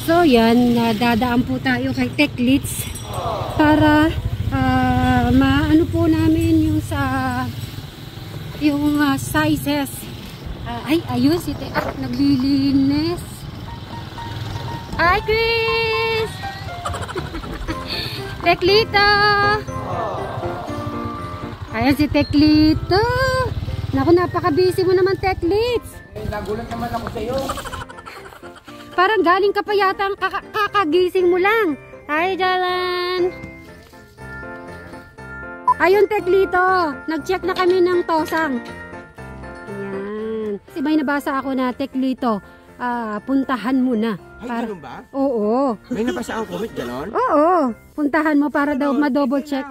So yan, dadaan po tayo kay Techlits para maano po namin yung sizes. Ay, ayun si naglilinis. Hi, Chris! Techlito! Ayan si Techlito. Naku, napaka-busy mo naman, Techlits. Nagulat naman ako sa'yo. Parang galing ka pa yata, kakagising mo lang. Hi, Jalan. Ayun, Techlito. Nag-check na kami ng tosang. Ayan. Kasi may nabasa ako na, Techlito, puntahan mo na. Ay, ganun ba? Oo. May nabasa akong comment, gano'n? Oo. Puntahan mo para daw ma-double check.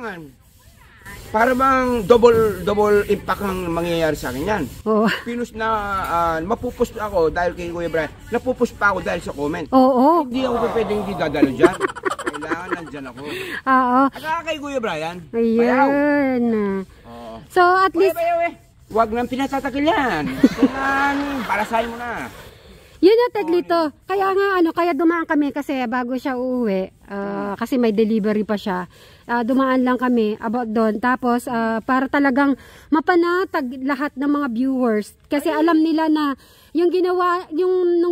Para bang double impact ang mangyayari sa akin yan. Oo. Pinus na mapupus ako dahil kay Kuya Brian. Napupus pa ako dahil sa comment. Oo. Hindi ako pwedeng hindi dadalo dyan. Kailangan nandyan ako. Oo. At kay Kuya Brian. Ayun. Oo. So at least... Huwag nang pinatatakil yan. Para sa'yo mo na. Yun na, Techlito. Kaya nga, kaya dumaan kami kasi bago siya uuwi. Kasi may delivery pa siya. Dumaan lang kami about doon. Tapos, para talagang mapanatag lahat ng mga viewers. Kasi alam nila na nung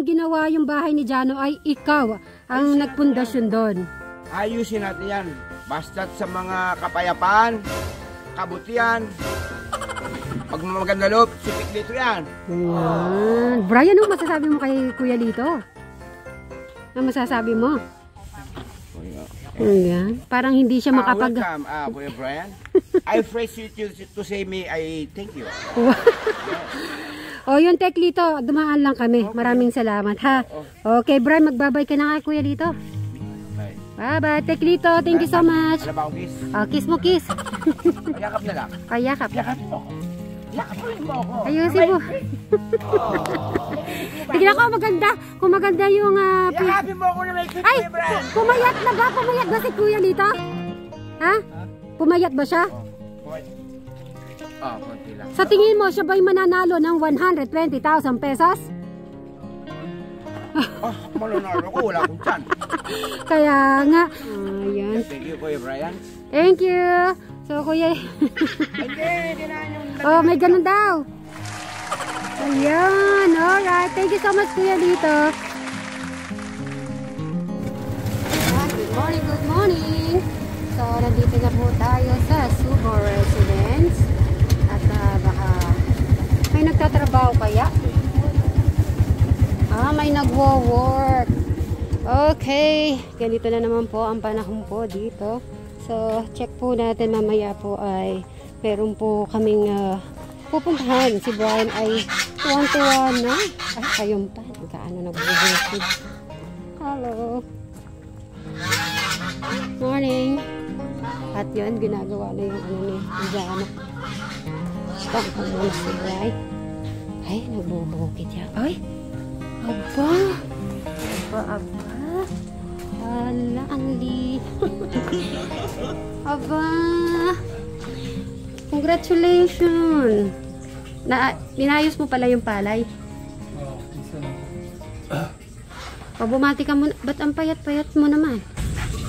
ginawa yung bahay ni Jano ay ikaw ang nagpundasyon doon. Ayusin natin yan. Basta't sa mga kapayapaan, kabutihan, pag maganda loob, sipit dito yan. Ayan. Brian, ano masasabi mo kay Kuya Lito? Ano masasabi mo? Ayan. Parang hindi siya makapag... Welcome, Kuya Brian. I phrase you to say me, I thank you. O, yun, Techlito, dumaan lang kami. Maraming salamat, ha? Okay, Brian, magbabay ka na kay Kuya Lito. Bye-bye, Techlito. Thank you so much. Ano ba ako, kiss? Kiss mo, kiss. Yakap na lang. Yakap. Yakap mo ako. Yakapin mo ako. Ayusin mo. Tignan ko maganda. Kung maganda yung... Yakapin mo ako na may kiss, Kuya Brian. Pumayat na ba? Pumayat ba si Kuya Lito? Ha? Pumayat ba siya? Konti lang. Sa tingin mo, siya ba'y mananalo ng 120,000 pesos? Mananalo ko. Wala akong chan. Kaya nga. Ayan. Thank you, Kuya Brian. Thank you. So, Kuya... Hindi na yung... Oh, may ganun daw. Ayan. Alright. Thank you so much, Kuya Lito. Good morning, good morning. So, nandito na po tayo sa Subo Residence. At baka may nagtatrabaho kaya? May nagwo-work. Okay. Ganito na naman po ang panahon po dito. So, check po natin mamaya po ay meron po kaming pupuntahan. Si Brian ay tuwan-tuwa na. Ay, ayun pa. Kaano nagbubusid. Hello. Morning. At yun, ginagawa na yung ni Jano. Stop ko muna si Brian. Ay, nagbubukid yan. Ay, aba. Aba. Hala, Anli. Aba. Congratulations. Binayos mo pala yung palay. Bumati ka muna. Ba't ang payat-payat mo naman?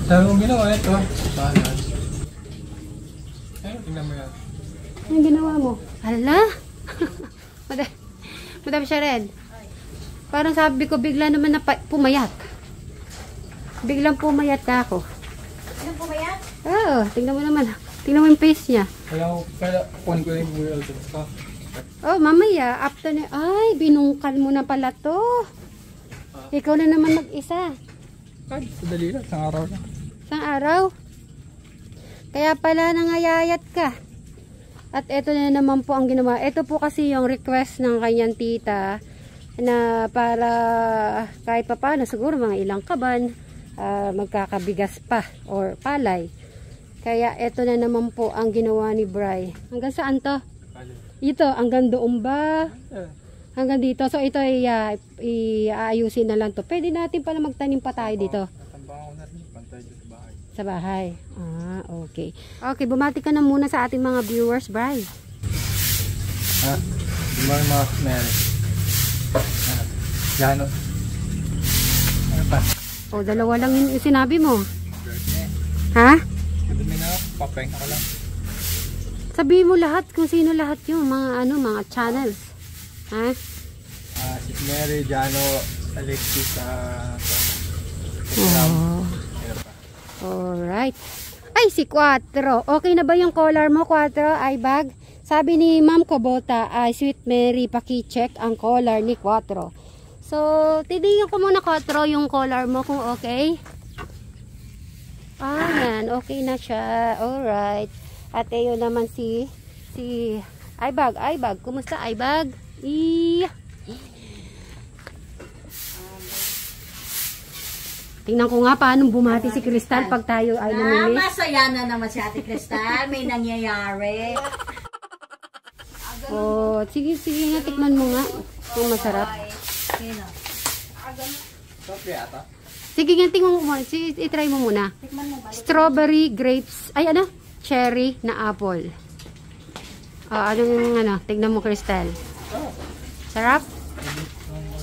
Sabi kong ginawa ito. Palay. Ayun, tingnan mo yan. Anong ginawa mo? Hala. Madami siya red. Parang sabi ko bigla naman na pumayat. Biglang pumayat ka ako. Anong pumayat? Oo, tingnan mo naman. Tingnan mo yung face niya. Kaya kunin ko yung buhay ito. Oh, mamaya, after na, ay, binungkal mo na pala to. Ikaw na naman mag-isa. Ay, sadali lang. Isang araw lang. Isang araw? Kaya pala nangayayat ka. At ito na naman po ang ginawa. Ito po kasi yung request ng kanyang tita na para kahit pa paano, siguro mga ilang kaban, magkakabigas pa or palay. Kaya ito na naman po ang ginawa ni Bri. Hanggang saan to? Ito, hanggang doon ba? Hanggang dito. So ito ay iayusin na lang to. Pwede natin pala magtanim pa tayo dito. Sa bahay. Okay. Okay, bumati ka na muna sa ating mga viewers, Bri. Mga Mary. Jano. Ano pa? O, dalawa lang yung sinabi mo. Ha? Madumi na, papeng ko lang. Sabihin mo lahat kung sino lahat yung mga mga channels. Ha? Si Mary, Jano, Alexis, Oh. Alright. Ay, si Quattro. Okay na ba yung collar mo, Quattro? Ay, bag? Sabi ni Ma'am Cobota, Sweet Mary, paki-check ang collar ni Quattro. So, titingnan ko muna, Quattro, yung collar mo kung okay. Yan. Okay na siya. Alright. At yun naman si Aibag. Aibag. Kumusta, Aibag? Tingnan ko nga paano bumati si Crystal pag tayo ay namimiss. Masaya na naman si Ate Crystal. May nangyayari. Oh, sige nga, tikman mo nga. Kung masarap. Sige nga, tingnan mo muna. I-try mo muna. Strawberry, grapes, ay cherry na apple. Tignan mo, Crystal. Sarap?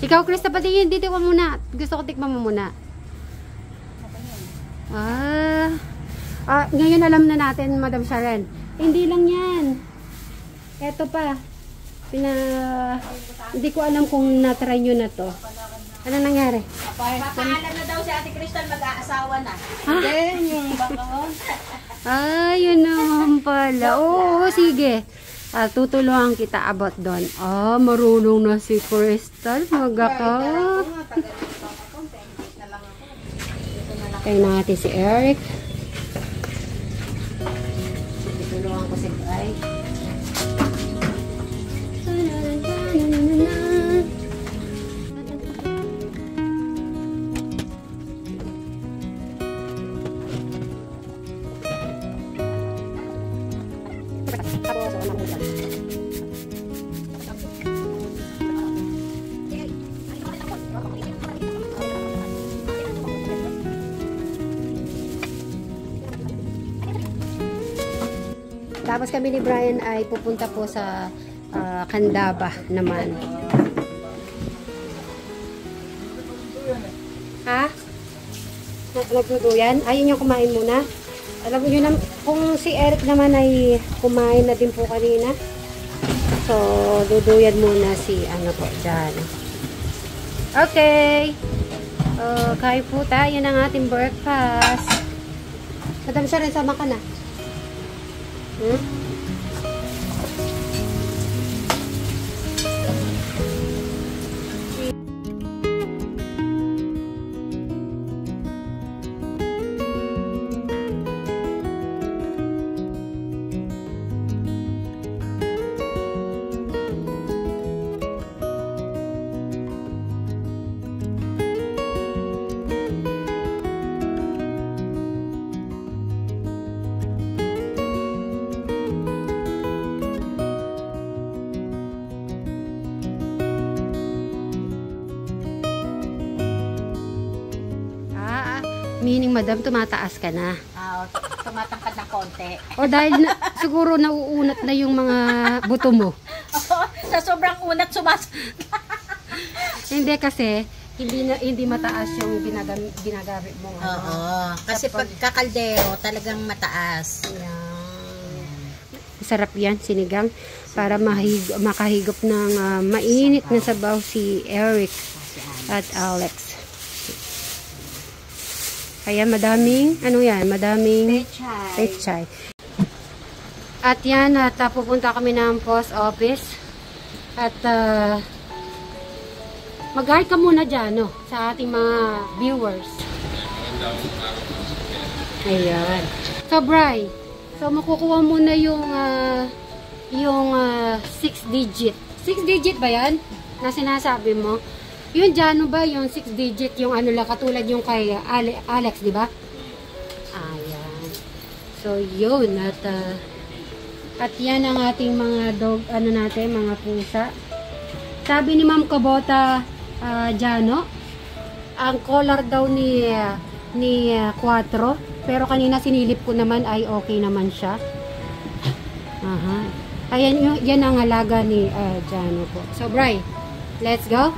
Ikaw, Crystal, patingin. Dito ka muna. Gusto ko tikman mo muna. Ngayon alam na natin, Madam Sharon. Hindi lang yan. Eto pa. Hindi ko alam kung na-try nyo na to. Ano nangyari? Papaalam na daw si Ate Crystal, mag-aasawa na. Yung bakon. Yun naman pala. Oo, sige. Tutulungan kita about doon. Marunong na si Crystal. Magaka. Kaya natin si Eric. Tutulungan ko si Guy. Tapos kami ni Brian ay pupunta po sa Candaba naman. Ha? Nagluto yan? Ayun yung kumain muna. Alam nyo na, kung si Eric naman ay kumain na din po kanina. So, duduyan muna si dyan. Okay. Kain po tayo ng ating breakfast. Madam Sharon, sama ka na. Meaning, madam, tumataas ka na. Tumatangkad ng konti. O dahil siguro nauunat na yung mga buto mo. Sa sobrang unat Hindi kasi, hindi mataas yung ginagamit mo. Kasi pag kakaldero, talagang mataas. Masarap yan, sinigang. Para makahigop ng mainit na sabaw si Eric at Alex. Kaya madaming, madaming pechay. At yan, pupunta kami ng post office. At mag-hi ka muna dyan, sa ating mga viewers. Ayan. So, Bri, makukuha muna yung 6 digit. 6 digit ba yan? Na sinasabi mo? Yung Jano ba, yung 6 digit, yung katulad yung kay Alex, di ba? Ayan. So, yun. At yan ang ating mga dog, mga pusa. Sabi ni Ma'am Cobota, Jano, ang collar daw ni Quattro, pero kanina sinilip ko naman ay okay naman siya. Ayan, yan ang alaga ni Jano po. So, Bri, let's go.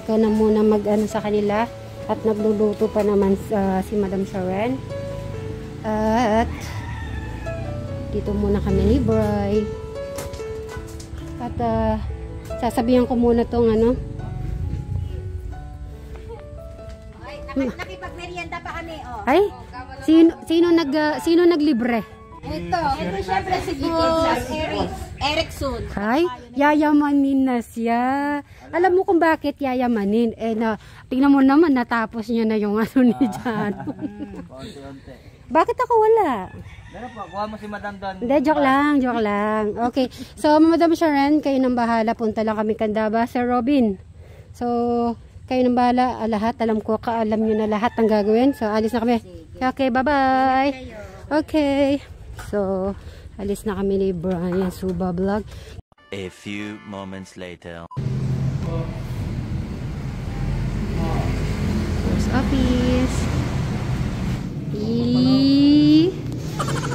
Ikaw na muna sa kanila At nagluluto pa naman si Madam Sharon. At dito muna kami ni Bri. At sasabihan ko muna tong ano. Ay, nakipagmerienda pa kami, oh. Ay, sino naglibre? Ito syempre si Erickson. Ay, yayamanin na siya. Alam mo kung bakit yayamanin? Tingnan mo naman, natapos niya na yung ano ni Jan. Bakit ako wala? Meron po, kuha mo si Madam doon. Hindi, joke lang. Okay, so Madam Sharon, kayo nang bahala. Punta lang kami Candaba, Sir Robin. So, kayo nang bahala. Lahat, alam nyo na lahat ang gagawin. So, alis na kami. Okay, bye-bye. Okay. So, alis na kami ni Brian Suba Vlog. A few moments later. Post office.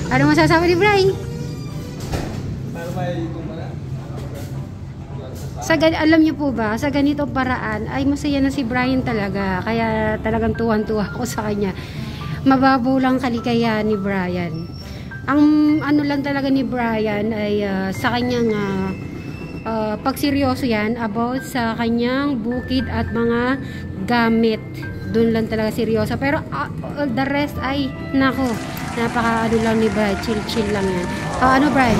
Ano masasabi ni Brian? Alam niyo po ba, sa ganitong paraan, ay masaya na si Brian talaga. Kaya talagang tuwan-tuwa ako sa kanya. Mababaw lang kaligayahan ni Brian. Ang ano lang talaga ni Brian ay sa kanyang pagseryoso yan about sa kanyang bukid at mga gamit. Doon lang talaga seryoso. Pero the rest ay nako, napaka ano lang ni Brian, chill lang yan. Ano Brian?